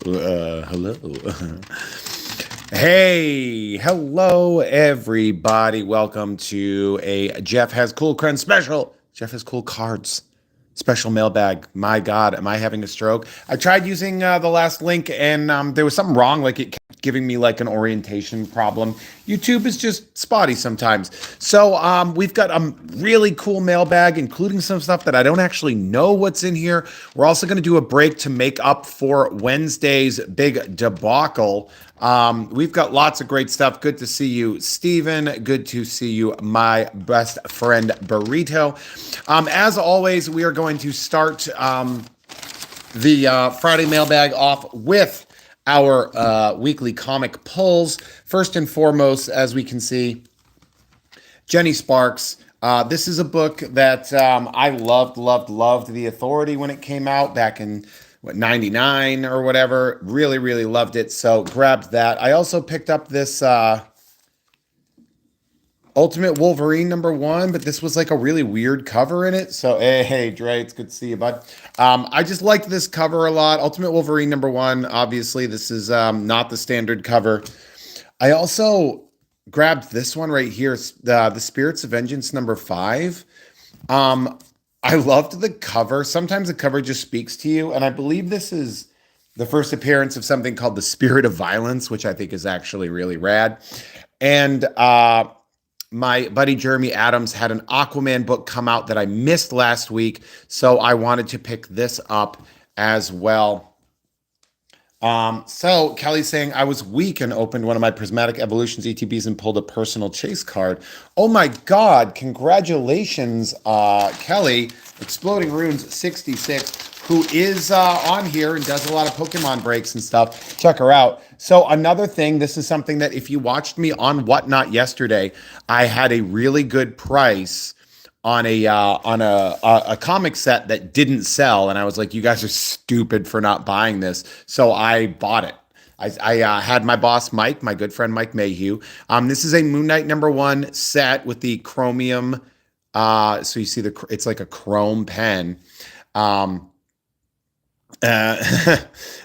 Hello. Hey, hello, everybody. Welcome to a Jeff Has Cool Crunch special. Jeff Has Cool Cards special mailbag. My God, am I having a stroke? I tried using the last link and there was something wrong. Like it kept giving me like an orientation problem. YouTube is just spotty sometimes. So we've got a really cool mailbag, including some stuff that I don't actually know what's in here. We're also going to do a break to make up for Wednesday's big debacle. We've got lots of great stuff. Good to see you, Steven. Good to see you, my best friend, Burrito. As always, we are going to start the Friday mailbag off with our weekly comic pulls. First and foremost, as we can see, Jenny Sparks. This is a book that I loved The Authority when it came out back in 99 or whatever. Really loved it. So grabbed that. I also picked up this Ultimate Wolverine #1, but this was like a really weird cover in it. So hey Dre, it's good to see you, bud. I just liked this cover a lot. Ultimate Wolverine #1. Obviously, this is not the standard cover. I also grabbed this one right here, the Spirits of Vengeance #5. I loved the cover. Sometimes the cover just speaks to you, and I believe this is the first appearance of something called the Spirit of Violence, which I think is actually really rad. And my buddy Jeremy Adams had an Aquaman book come out that I missed last week, so I wanted to pick this up as well. So Kelly's saying I was weak and opened one of my Prismatic Evolutions ETBs and pulled a personal chase card. Oh my God! Congratulations, Kelly. Exploding Runes 66, who is on here and does a lot of Pokemon breaks and stuff. Check her out. So another thing, this is something that if you watched me on Whatnot yesterday, I had a really good price on a comic set that didn't sell, and I was like, you guys are stupid for not buying this, so I bought it. I had my boss Mike, my good friend Mike Mayhew. This is a Moon Knight #1 set with the chromium. So you see it's like a chrome pen. Um, uh,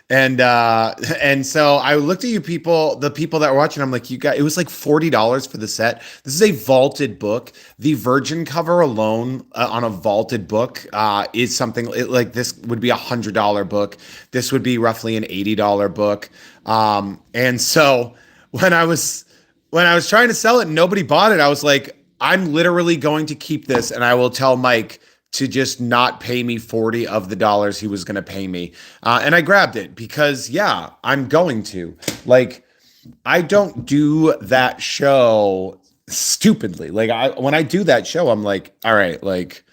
and so I looked at the people that were watching. I'm like, you guys, it was like $40 for the set. This is a vaulted book. The Virgin cover alone on a vaulted book is something like this would be $100 book. This would be roughly an $80 book. And so when I was trying to sell it and nobody bought it, I was like, I'm literally going to keep this, and I will tell Mike to just not pay me 40 of the dollars he was going to pay me. And I grabbed it because, yeah, I'm going to. Like, I don't do that show stupidly. Like, when I do that show, I'm like, all right, like,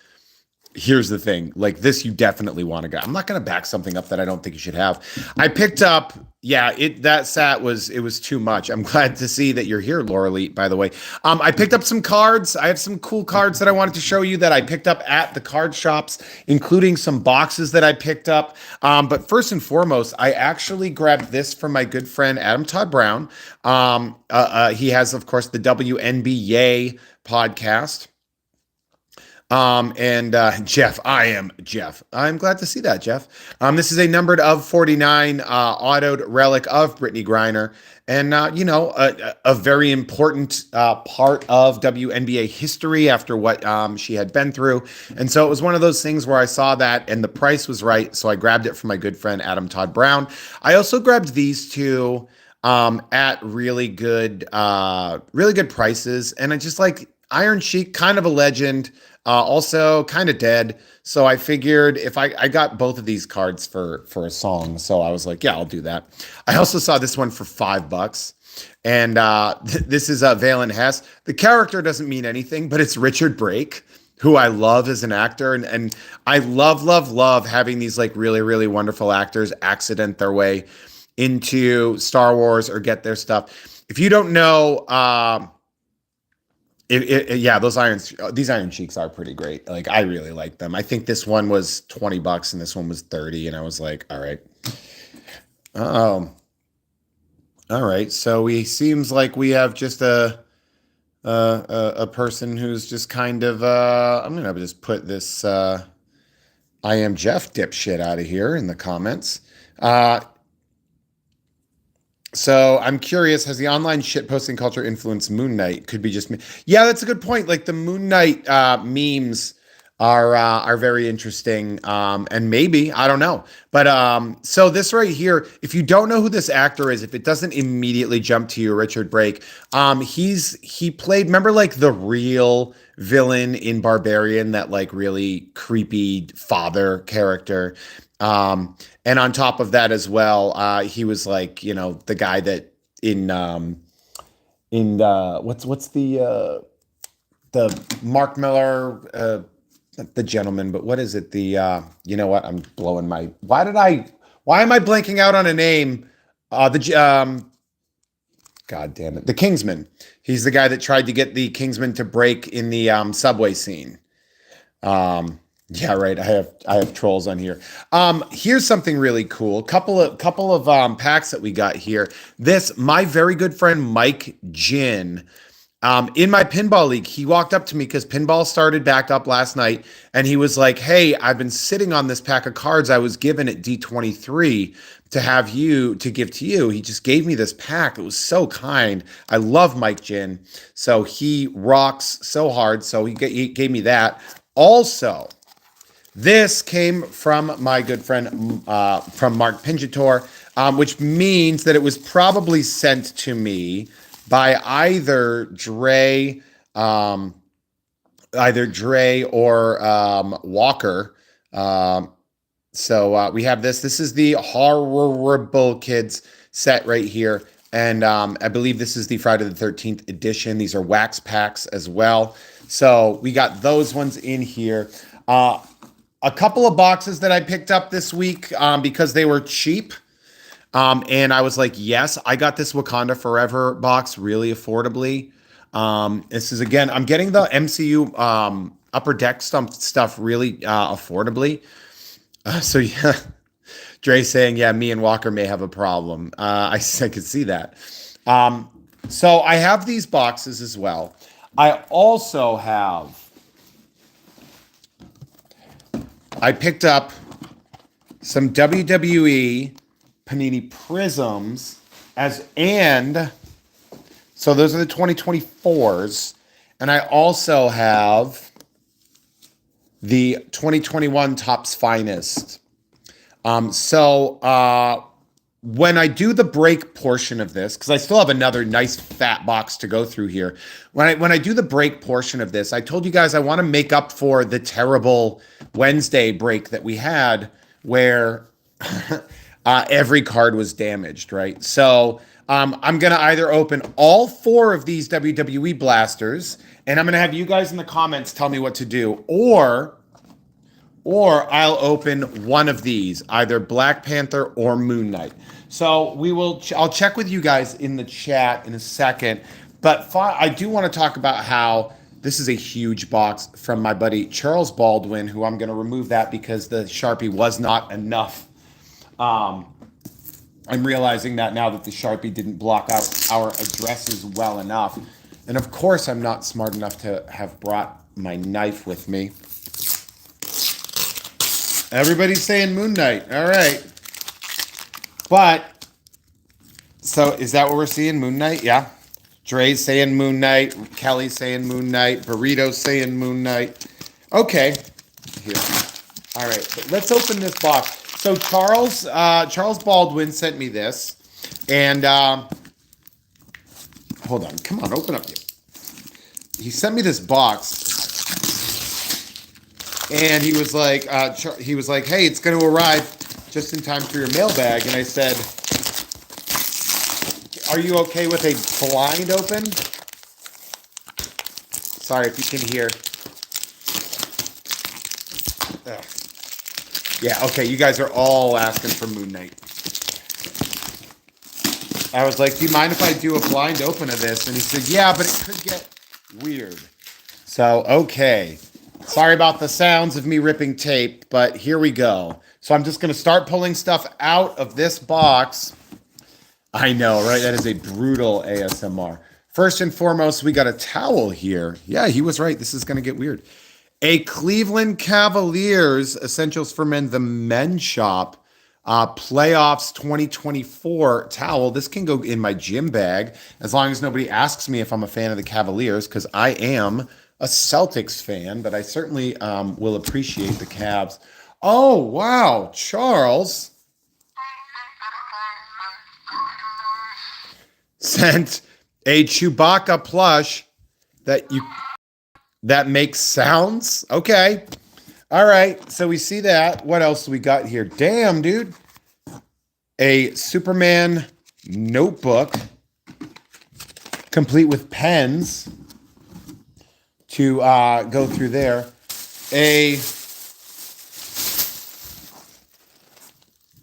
here's the thing. Like, this you definitely want to go. I'm not going to back something up that I don't think you should have. I picked up, that sat was, it was too much. I'm glad to see that you're here, Laura Lee, by the way. I picked up some cards. I have some cool cards that I wanted to show you that I picked up at the card shops, including some boxes that I picked up. But first and foremost, I actually grabbed this from my good friend, Adam Todd Brown. He has, of course, the WNBA podcast. Jeff, I am Jeff. I'm glad to see that, Jeff. This is a numbered of 49 autoed relic of Brittany Griner. And, a very important part of WNBA history after what she had been through. And so it was one of those things where I saw that and the price was right. So I grabbed it from my good friend, Adam Todd Brown. I also grabbed these two at really good prices. And I just like Iron Sheik, kind of a legend. Also kind of dead. So I figured if I got both of these cards for a song. So I was like, yeah, I'll do that. I also saw this one for $5. And this is Valen Hess. The character doesn't mean anything, but it's Richard Brake, who I love as an actor. And I love having these like really wonderful actors accident their way into Star Wars or get their stuff. If you don't know, these Iron Cheeks are pretty great. Like, I really like them. I think this one was $20 and this one was 30, and I was like, all right. All right. So seems like we have just a person who's just kind of I'm gonna just put this I am Jeff dipshit out of here in the comments. So I'm curious, has the online shitposting culture influenced Moon Knight? Could be just me. Yeah, that's a good point. Like the Moon Knight memes are very interesting. And maybe, I don't know. But so this right here, if you don't know who this actor is, if it doesn't immediately jump to you, Richard Brake, he played, remember like the real villain in Barbarian, that like really creepy father character. And on top of that as well, he was like, you know, the guy that in what's the Mark Miller not the gentleman, but what is it? The you know what? I'm blowing my. Why am I blanking out on a name? God damn it, the Kingsman. He's the guy that tried to get the Kingsman to break in the subway scene. Yeah, right. I have trolls on here. Here's something really cool. Couple of packs that we got here. This my very good friend Mike Gin. In my pinball league, he walked up to me because pinball started back up last night, and he was like, "Hey, I've been sitting on this pack of cards I was given at D23 to give to you." He just gave me this pack. It was so kind. I love Mike Gin, so he rocks so hard. So he gave me that. Also, this came from my good friend from Mark Pinjator, which means that it was probably sent to me by either Dre or Walker. So we have this. This is the Horrible Kids set right here. And I believe this is the Friday the 13th edition. These are wax packs as well. So we got those ones in here. A couple of boxes that I picked up this week because they were cheap. And I was like, yes, I got this Wakanda Forever box really affordably. This is, again, I'm getting the MCU Upper Deck stuff really affordably. So yeah, Dre saying, yeah, me and Walker may have a problem. I could see that. So I have these boxes as well. I picked up some WWE Panini Prisms so those are the 2024s, and I also have the 2021 Topps Finest. When I do the break portion of this, because I still have another nice fat box to go through here. When I do the break portion of this, I told you guys I want to make up for the terrible Wednesday break that we had, where every card was damaged, right? So I'm gonna either open all 4 of these WWE blasters, and I'm gonna have you guys in the comments tell me what to do, or I'll open one of these, either Black Panther or Moon Knight. So I'll check with you guys in the chat in a second. But I do want to talk about how this is a huge box from my buddy Charles Baldwin, who I'm going to remove that because the Sharpie was not enough. I'm realizing that now that the Sharpie didn't block out our addresses well enough. And of course, I'm not smart enough to have brought my knife with me. Everybody's saying Moon Knight. All right. But, so is that what we're seeing? Moon Knight? Yeah. Dre's saying Moon Knight. Kelly's saying Moon Knight. Burrito's saying Moon Knight. Okay. Here. All right. But let's open this box. So Charles Baldwin sent me this. And, hold on. Come on. Open up. He sent me this box. And he was like, hey, it's going to arrive just in time for your mailbag. And I said, are you okay with a blind open? Sorry if you can hear. Ugh. Yeah, okay, you guys are all asking for Moon Knight. I was like, do you mind if I do a blind open of this? And he said, yeah, but it could get weird. So, okay. Sorry about the sounds of me ripping tape, but here we go. So I'm just going to start pulling stuff out of this box. I know, right? That is a brutal ASMR. First and foremost, we got a towel here. Yeah, he was right. This is going to get weird. A Cleveland Cavaliers Essentials for Men, the Men's Shop Playoffs 2024 towel. This can go in my gym bag as long as nobody asks me if I'm a fan of the Cavaliers, because I am a Celtics fan, but I certainly will appreciate the Cavs. Oh, wow. Charles sent a Chewbacca plush that makes sounds. Okay. All right. So we see that. What else do we got here? Damn, dude. A Superman notebook complete with pens to go through there. A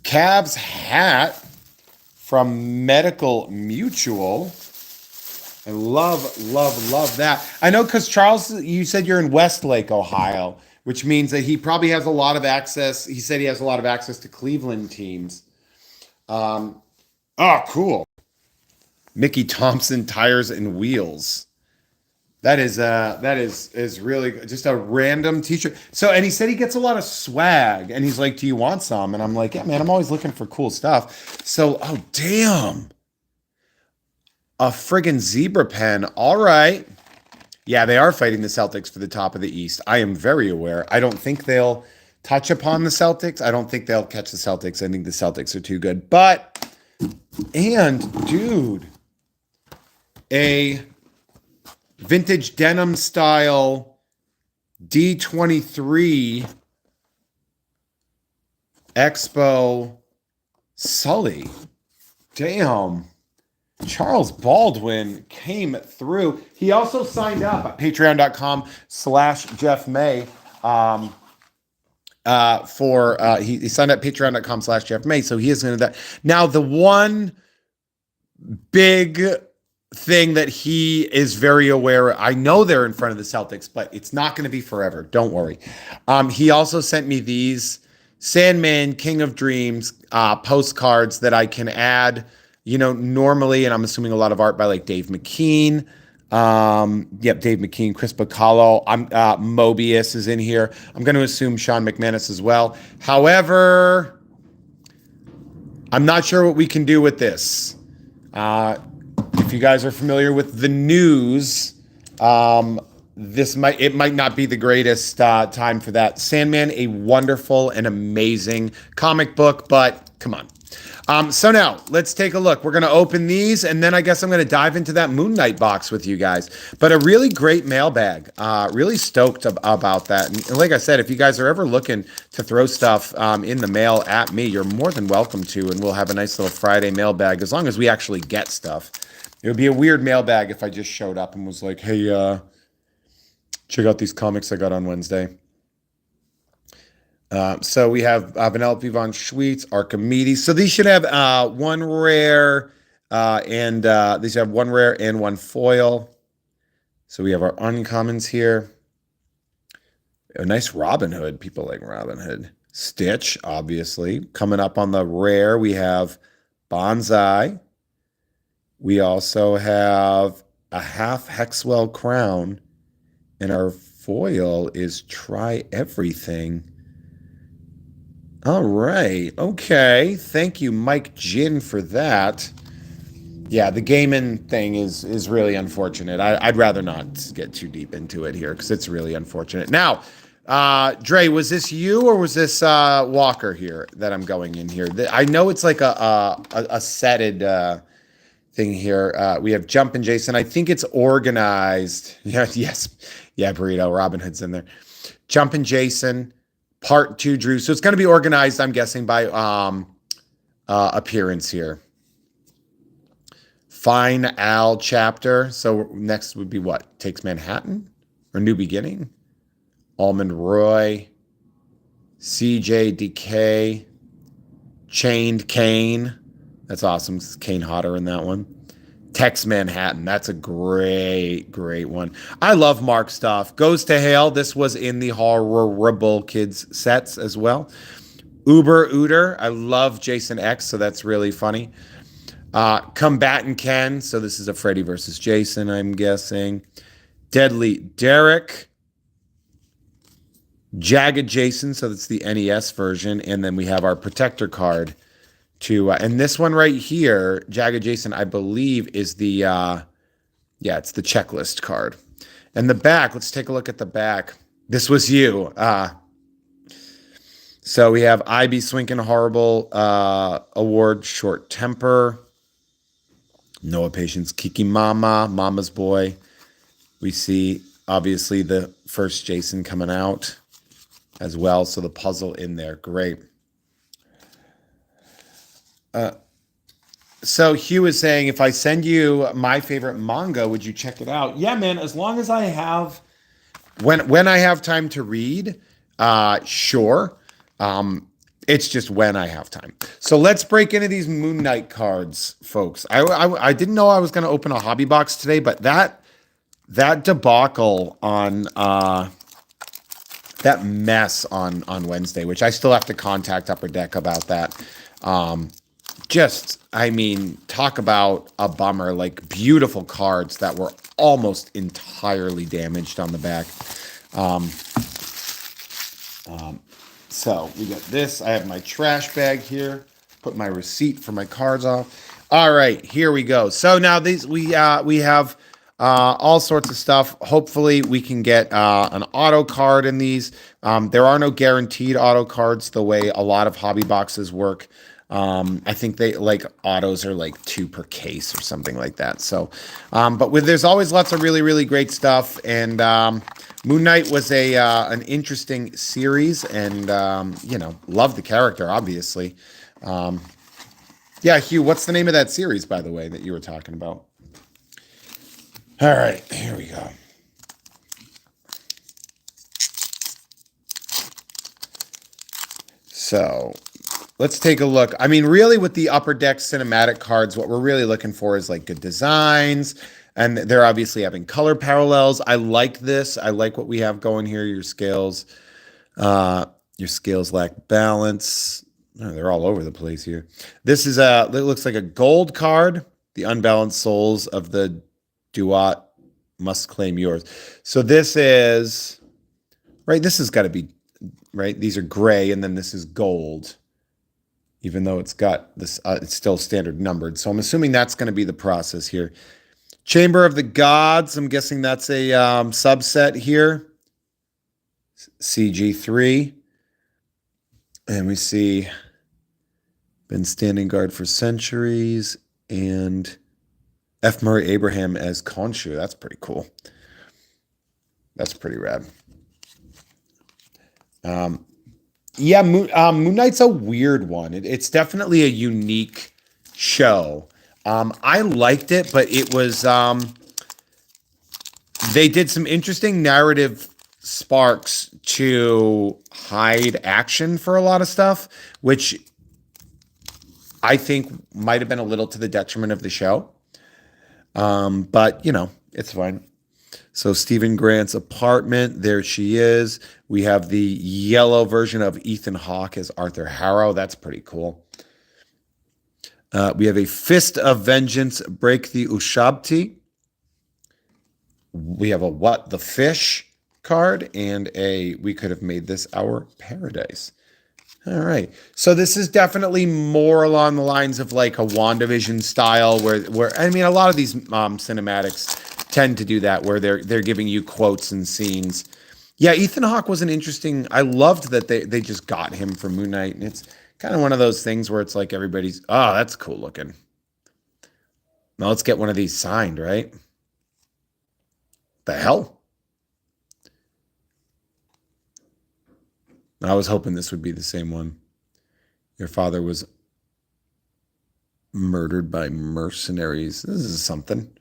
Cavs hat from Medical Mutual. I love that. I know because Charles, you said you're in Westlake, Ohio, which means that he probably has a lot of access. He said he has a lot of access to Cleveland teams. Cool. Mickey Thompson tires and wheels. That is really just a random t-shirt. So, and he said he gets a lot of swag, and he's like, "Do you want some?" And I'm like, "Yeah, man, I'm always looking for cool stuff." So, oh damn, a friggin' zebra pen. All right, yeah, they are fighting the Celtics for the top of the East. I am very aware. I don't think they'll touch upon the Celtics. I don't think they'll catch the Celtics. I think the Celtics are too good. But, and dude, a vintage denim style D23 Expo Sully. Damn. Charles Baldwin came through. He also signed up at patreon.com/Jeff May. He signed up at patreon.com/Jeff May. So he is going to that. Now, the one big thing that he is very aware, I know they're in front of the Celtics, but it's not going to be forever. Don't worry. He also sent me these Sandman King of Dreams postcards that I can add, normally, and I'm assuming a lot of art by like Dave McKean. Dave McKean, Chris Bacallo. Mobius is in here. I'm going to assume Sean McManus as well. However, I'm not sure what we can do with this. If you guys are familiar with the news, it might not be the greatest time for that. Sandman, a wonderful and amazing comic book, but come on. So now let's take a look. We're going to open these, and then I guess I'm going to dive into that Moon Knight box with you guys. But a really great mailbag. Really stoked about that. And like I said, if you guys are ever looking to throw stuff in the mail at me, you're more than welcome to, and we'll have a nice little Friday mailbag as long as we actually get stuff. It would be a weird mailbag if I just showed up and was like, "Hey, check out these comics I got on Wednesday." So we have Vanellope von Schweetz, Archimedes. So these should have one rare and these have one rare and one foil. So we have our uncommons here. A nice Robin Hood. People like Robin Hood. Stitch, obviously. Coming up on the rare, we have Bonsai. We also have a half Hexwell crown. And our foil is Try Everything. All right. Okay. Thank you, Mike Ginn, for that. Yeah, the gaming thing is really unfortunate. I'd rather not get too deep into it here because it's really unfortunate. Now, Dre, was this you or was this Walker here that I'm going in here? I know it's like a setted thing here. We have Jumpin' Jason. I think it's organized. Yeah, yes. Yeah, Burrito. Robin Hood's in there. Jumpin' Jason. Part 2, Drew. So it's going to be organized, I'm guessing, by appearance here. Fine Al chapter. So next would be what? Takes Manhattan? Or New Beginning? Almond Roy. CJ DK. Chained Kane. That's awesome. Kane Hodder in that one. Tex Manhattan. That's a great one. I love Mark stuff. Goes to Hale. This was in the Horrible Kids sets as well. Uber Ooter. I love Jason X, so that's really funny. Combatant Ken. So this is a Freddy versus Jason, I'm guessing. Deadly Derek. Jagged Jason, so that's the NES version, and then we have our protector card to, and this one right here, Jagged Jason, I believe is the, yeah, it's the checklist card. And the back, let's take a look at the back. This was you. So we have I Be Swinkin' Horrible Award, Short Temper, Noah Patience, Kiki Mama, Mama's Boy. We see, obviously, the first Jason coming out as well. So the puzzle in there. Great. So Hugh is saying, if I send you my favorite manga, would you check it out? Yeah, man, as long as I have, when I have time to read, sure. It's just when I have time. So let's break into these Moon Knight cards, folks. I didn't know I was going to open a hobby box today, but that debacle on that mess on Wednesday, which I still have to contact Upper Deck about that. I mean, talk about a bummer. Like, beautiful cards that were almost entirely damaged on the back. So we got this. I have my trash bag here. Put my receipt for my cards off. All right, here we go. So now these we have all sorts of stuff. Hopefully we can get an auto card in these. There are no guaranteed auto cards the way a lot of hobby boxes work. I think they like autos are like 2 per case or something like that. So, but there's always lots of really, really great stuff. And Moon Knight was an interesting series, and love the character, obviously. Yeah, Hugh, what's the name of that series, by the way, that you were talking about? All right, here we go. So let's take a look. I mean, really, with the Upper Deck cinematic cards, what we're really looking for is like good designs, and they're obviously having color parallels. I like this. I like what we have going here. Your scales lack balance. Oh, they're all over the place here. This is it looks like a gold card. The unbalanced souls of the Duat must claim yours. So this is right. This has got to be right. These are gray, and then this is gold. Even though it's got this, it's still standard numbered. So I'm assuming that's going to be the process here. Chamber of the Gods. I'm guessing that's a subset here. CG3. And we see been standing guard for centuries. And F. Murray Abraham as Khonshu. That's pretty cool. That's pretty rad. Yeah, Moon Knight's a weird one. It's definitely a unique show. I liked it, but it was they did some interesting narrative sparks to hide action for a lot of stuff, which I think might have been a little to the detriment of the show. But it's fine. So Stephen Grant's apartment, there she is. We have the yellow version of Ethan Hawke as Arthur Harrow. That's pretty cool. We have a Fist of Vengeance, Break the Ushabti. We have a What the Fish card, and we could have made this our paradise. All right. So this is definitely more along the lines of like a WandaVision style where I mean, a lot of these cinematics tend to do that, where they're giving you quotes and scenes. Yeah, Ethan Hawke was an interesting. I loved that they just got him for Moon Knight, and it's kind of one of those things where it's like everybody's, oh, that's cool looking. Now let's get one of these signed, right? The hell? I was hoping this would be the same one. Your father was murdered by mercenaries. This is something.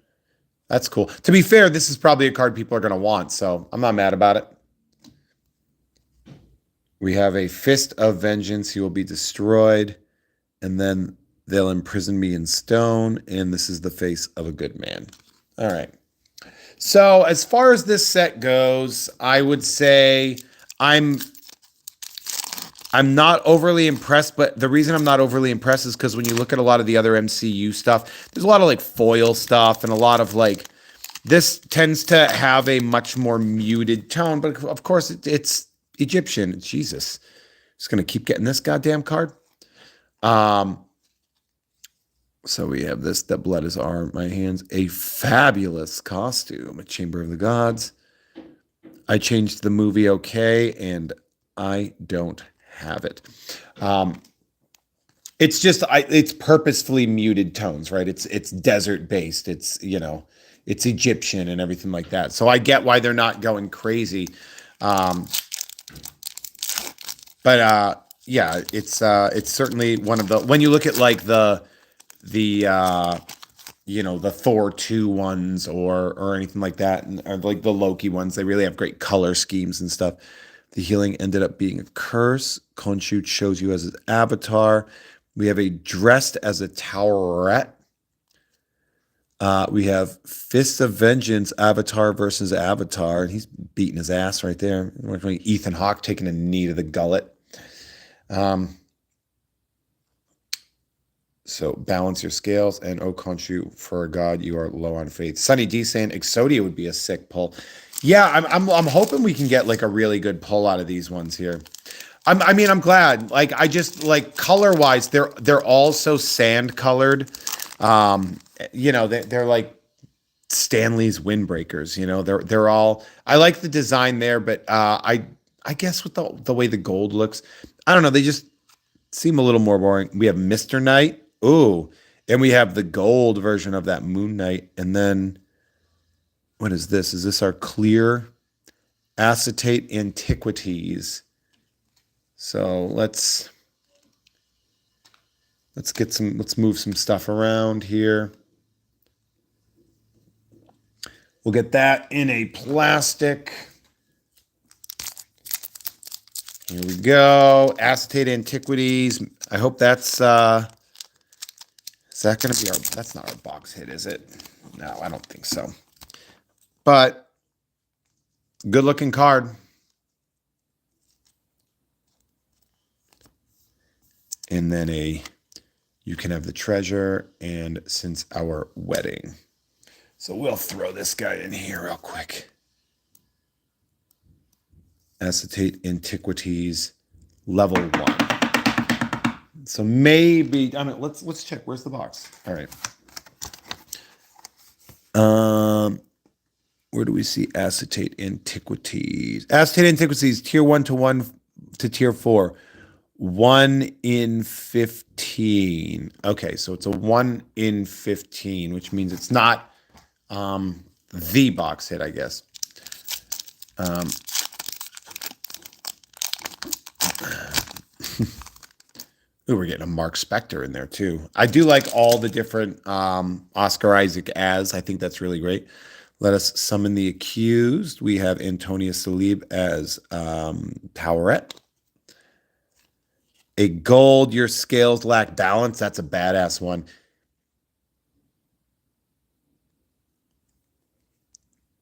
That's cool. To be fair, this is probably a card people are going to want, so I'm not mad about it. We have a Fist of Vengeance. He will be destroyed, and then they'll imprison me in stone, and this is the face of a good man. All right. So as far as this set goes, I would say I'm not overly impressed, but the reason I'm not overly impressed is because when you look at a lot of the other MCU stuff, there's a lot of like foil stuff and a lot of like, this tends to have a much more muted tone, but of course it's Egyptian. Jesus. Just going to keep getting this goddamn card. Um, so we have this, that blood is my hands. A fabulous costume, a Chamber of the Gods. I changed the movie okay, and I don't have it. It's just it's purposefully muted tones, right? It's desert based. It's it's Egyptian and everything like that. So I get why they're not going crazy. Um, but yeah, it's certainly one of the, when you look at like the the Thor 2 ones or anything like that, and or like the Loki ones, they really have great color schemes and stuff. The healing ended up being a curse. Khonshu shows you as his avatar. We have a dressed as a towerette. We have Fists of Vengeance, Avatar versus Avatar, and he's beating his ass right there. Ethan Hawke taking a knee to the gullet. So balance your scales, and oh, Khonshu, for a god, you are low on faith. Sunny D saying Exodia would be a sick pull. Yeah, I'm hoping we can get like a really good pull out of these ones here. I'm glad. Like I just like color wise, they're all so sand colored. They're like Stanley's windbreakers. They're all. I like the design there, but I guess with the way the gold looks, I don't know. They just seem a little more boring. We have Mr. Knight. Ooh, and we have the gold version of that Moon Knight. And then what is this? Is this our clear acetate antiquities? So let's move some stuff around here. We'll get that in a plastic. Here we go. Acetate antiquities. I hope that's is that going to be our, that's not our box hit, is it? No, I don't think so. But good looking card. And then you can have the treasure and since our wedding. So we'll throw this guy in here real quick. Acetate Antiquities level 1. So maybe, let's check. Where's the box? All right. Where do we see Acetate Antiquities? Acetate Antiquities, tier 1 to tier 4. 1 in 15. Okay, so it's a 1 in 15, which means it's not the box hit, I guess. Ooh, we're getting a Mark Spector in there too. I do like all the different Oscar Isaac as. I think that's really great. Let us summon the accused. We have Antonia Salib as Towerette. A gold, your scales lack balance. That's a badass one.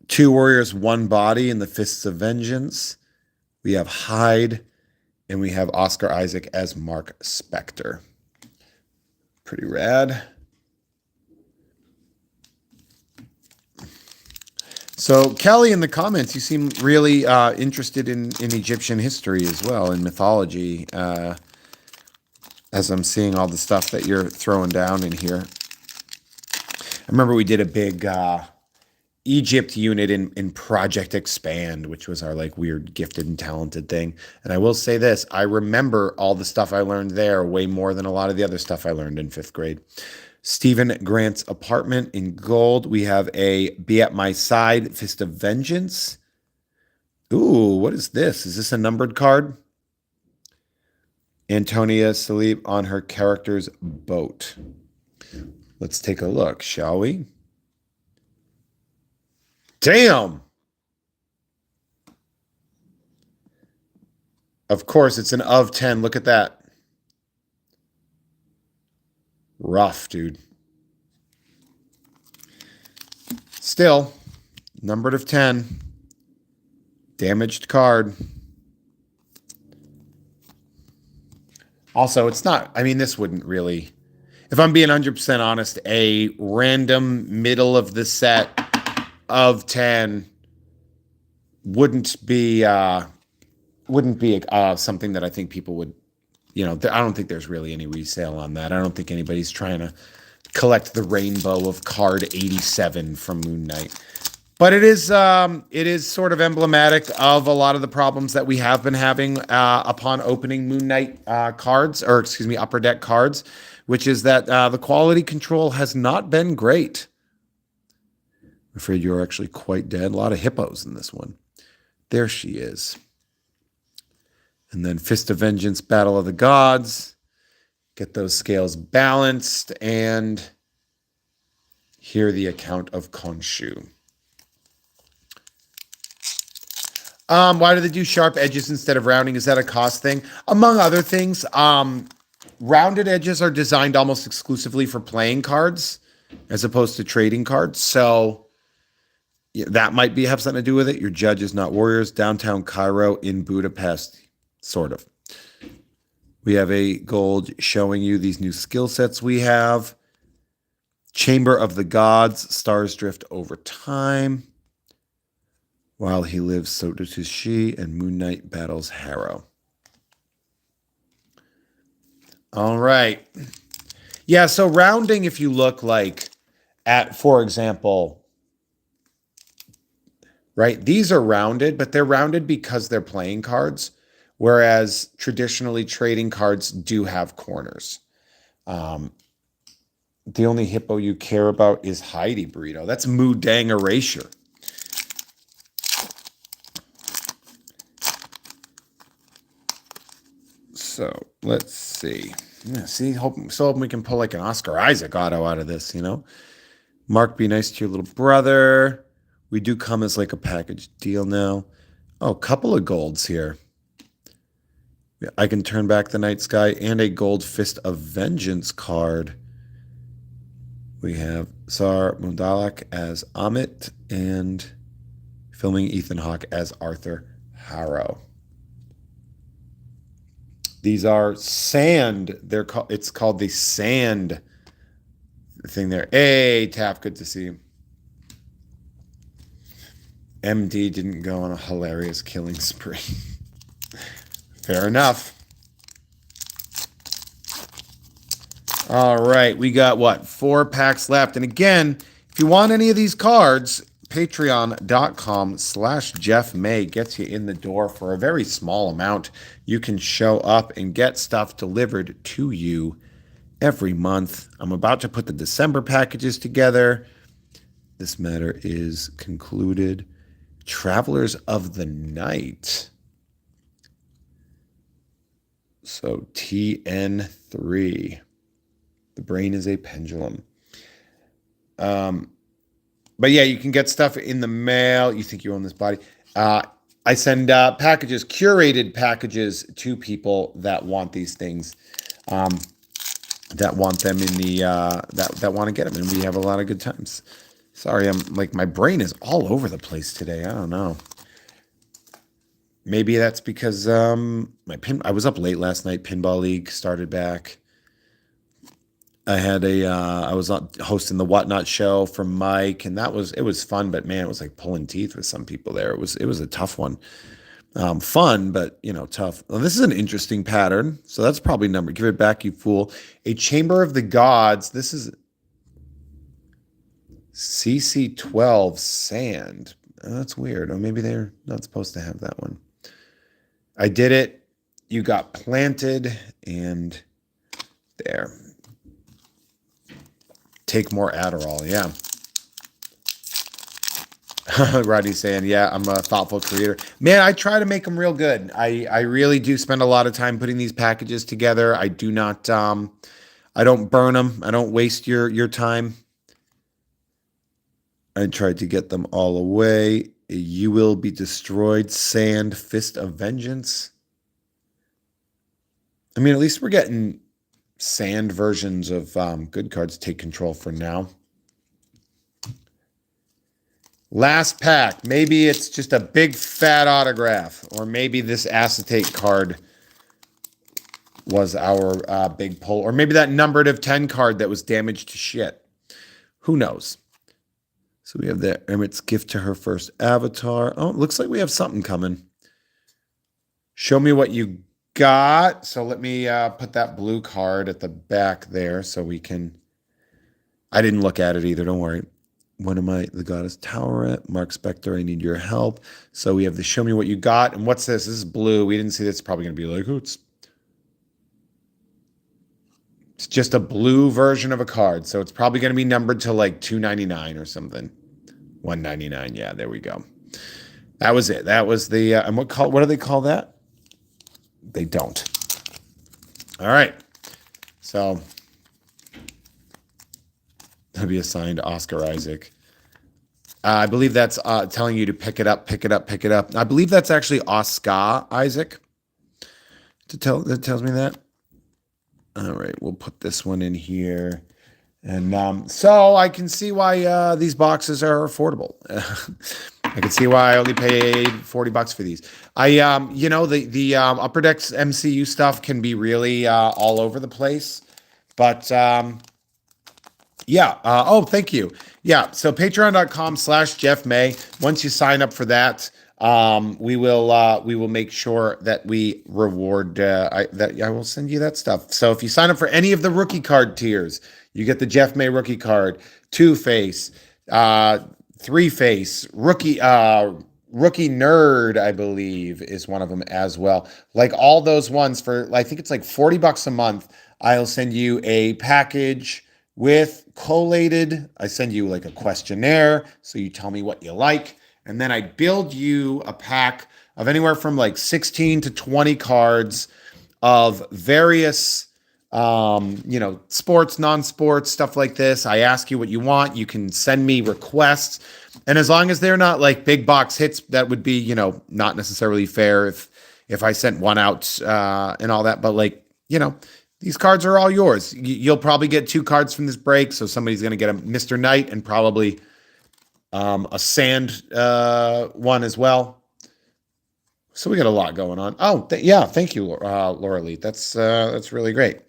Two warriors, one body in the Fists of Vengeance. We have Hyde, and we have Oscar Isaac as Mark Spector. Pretty rad. So, Kelly, in the comments, you seem really interested in Egyptian history as well, in mythology, as I'm seeing all the stuff that you're throwing down in here. I remember we did a big Egypt unit in Project Expand, which was our like weird gifted and talented thing. And I will say this, I remember all the stuff I learned there way more than a lot of the other stuff I learned in 5th grade. Stephen Grant's apartment in gold. We have a Be At My Side, Fist of Vengeance. Ooh, what is this? Is this a numbered card? Antonia Salib on her character's boat. Let's take a look, shall we? Damn! Of course, it's an of 10. Look at that. Rough, dude. Still, numbered of 10. Damaged card. Also, it's not, I mean, this wouldn't really, if I'm being 100% honest, a random middle of the set of 10 wouldn't be wouldn't be something that I think people would, I don't think there's really any resale on that. I don't think anybody's trying to collect the rainbow of card 87 from Moon Knight. But it is sort of emblematic of a lot of the problems that we have been having upon opening Moon Knight cards, or excuse me, Upper Deck cards, which is that the quality control has not been great. I'm afraid you're actually quite dead. A lot of hippos in this one. There she is. And then Fist of Vengeance, Battle of the Gods. Get those scales balanced. And here the account of Khonshu. Why do they do sharp edges instead of rounding? Is that a cost thing? Among other things, rounded edges are designed almost exclusively for playing cards as opposed to trading cards. So yeah, that might have something to do with it. Your judges, not warriors. Downtown Cairo in Budapest, sort of. We have a gold showing you these new skill sets we have. Chamber of the Gods, stars drift over time. While he lives, so does she, and Moon Knight battles Harrow. All right. Yeah, so rounding, if you look like at, for example, right, these are rounded, but they're rounded because they're playing cards, whereas traditionally trading cards do have corners. The only hippo you care about is Heidi Burrito. That's Moo Dang Erasure. So let's see. Yeah, see, hoping we can pull like an Oscar Isaac auto out of this, Mark, be nice to your little brother. We do come as like a package deal now. Oh, a couple of golds here. Yeah, I can turn back the night sky and a gold Fist of Vengeance card. We have Sar Mundalak as Amit and filming Ethan Hawke as Arthur Harrow. These are sand. It's called the sand thing there. Hey, Taff, good to see you. MD didn't go on a hilarious killing spree. Fair enough. All right, we got what? 4 packs left. And again, if you want any of these cards, patreon.com/Jeff May gets you in the door for a very small amount. You can show up and get stuff delivered to you every month. I'm about to put the December packages together. This matter is concluded. Travelers of the Night. So TN3. The brain is a pendulum. But yeah, you can get stuff in the mail. You think you own this body. I send packages, curated packages to people that want these things, that want them in the, that want to get them. And we have a lot of good times. Sorry, I'm like, my brain is all over the place today. I don't know. Maybe that's because I was up late last night. Pinball League started back. I was hosting the Whatnot show from Mike, and it was fun, but man, it was like pulling teeth with some people there. It was a tough one. Fun, but tough. Well, this is an interesting pattern. So that's probably number. Give it back, you fool. A Chamber of the Gods. This is CC12 sand. Oh, that's weird. Oh, maybe they're not supposed to have that one. I did it. You got planted, and there. Take more Adderall, yeah. Roddy's saying, yeah, I'm a thoughtful creator. Man, I try to make them real good. I really do spend a lot of time putting these packages together. I do not, I don't burn them. I don't waste your time. I tried to get them all away. You will be destroyed. Sand, Fist of Vengeance. I mean, at least we're getting sand versions of good cards. Take control for now. Last pack. Maybe it's just a big fat autograph, or maybe this acetate card was our big pull, or maybe that numbered of 10 card that was damaged to shit. Who knows? So we have the Emmett's gift to her first avatar. Oh, it looks like we have something coming. Show me what you got. So let me put that blue card at the back there so we can. I didn't look at it either. Don't worry. One of the goddess Tower, Mark Spector, I need your help. So we have the show me what you got. And what's this? This is blue. We didn't see this. It's probably going to be like, oh, it's just a blue version of a card. So it's probably going to be numbered to like 299 or something. 199. Yeah, there we go. That was it. That was the and what do they call that? They don't. All right. So that'll be assigned Oscar Isaac. I believe that's telling you to pick it up, pick it up, pick it up. I believe that's actually Oscar Isaac. That tells me that. All right, we'll put this one in here. And so I can see why these boxes are affordable. I can see why I only paid $40 for these. The Upper Decks MCU stuff can be really all over the place, but yeah. Thank you. Yeah. So patreon.com/Jeff May. Once you sign up for that, we will make sure that we reward I will send you that stuff. So if you sign up for any of the rookie card tiers, you get the Jeff May rookie card, Two-Face, Three-Face, rookie nerd, I believe, is one of them as well. Like all those ones for, I think it's like $40 a month. I'll send you a package with collated. I send you like a questionnaire, so you tell me what you like. And then I build you a pack of anywhere from like 16 to 20 cards of various, sports, non-sports, stuff like this. I ask you what you want. You can send me requests. And as long as they're not like big box hits, that would be, not necessarily fair if I sent one out and all that. But like, these cards are all yours. You'll probably get 2 cards from this break. So somebody's going to get a Mr. Knight and probably a sand one as well. So we got a lot going on. Oh, thank you, Laura Lee. That's really great.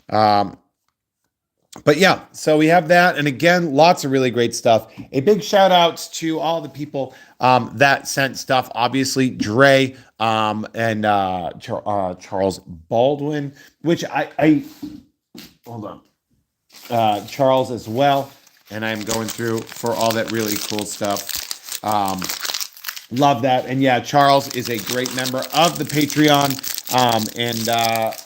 But yeah, so we have that. And again, lots of really great stuff. A big shout out to all the people that sent stuff. Obviously, Dre and Charles Baldwin, which I hold on. Charles as well. And I'm going through for all that really cool stuff. Love that. And yeah, Charles is a great member of the Patreon. And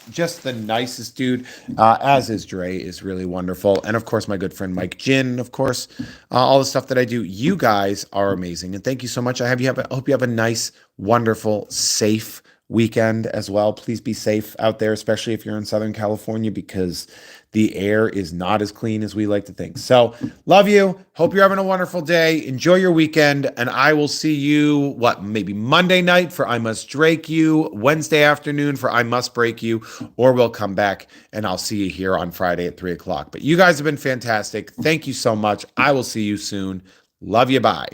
just the nicest dude, as is Dre, is really wonderful. And of course, my good friend Mike Ginn, of course, all the stuff that I do. You guys are amazing. And thank you so much. I hope you have a nice, wonderful, safe weekend as well. Please be safe out there, especially if you're in Southern California, because the air is not as clean as we like to think. So love you. Hope you're having a wonderful day. Enjoy your weekend. And I will see you, maybe Monday night for I Must Drake You, Wednesday afternoon for I Must Break You, or we'll come back and I'll see you here on Friday at 3:00. But you guys have been fantastic. Thank you so much. I will see you soon. Love you. Bye.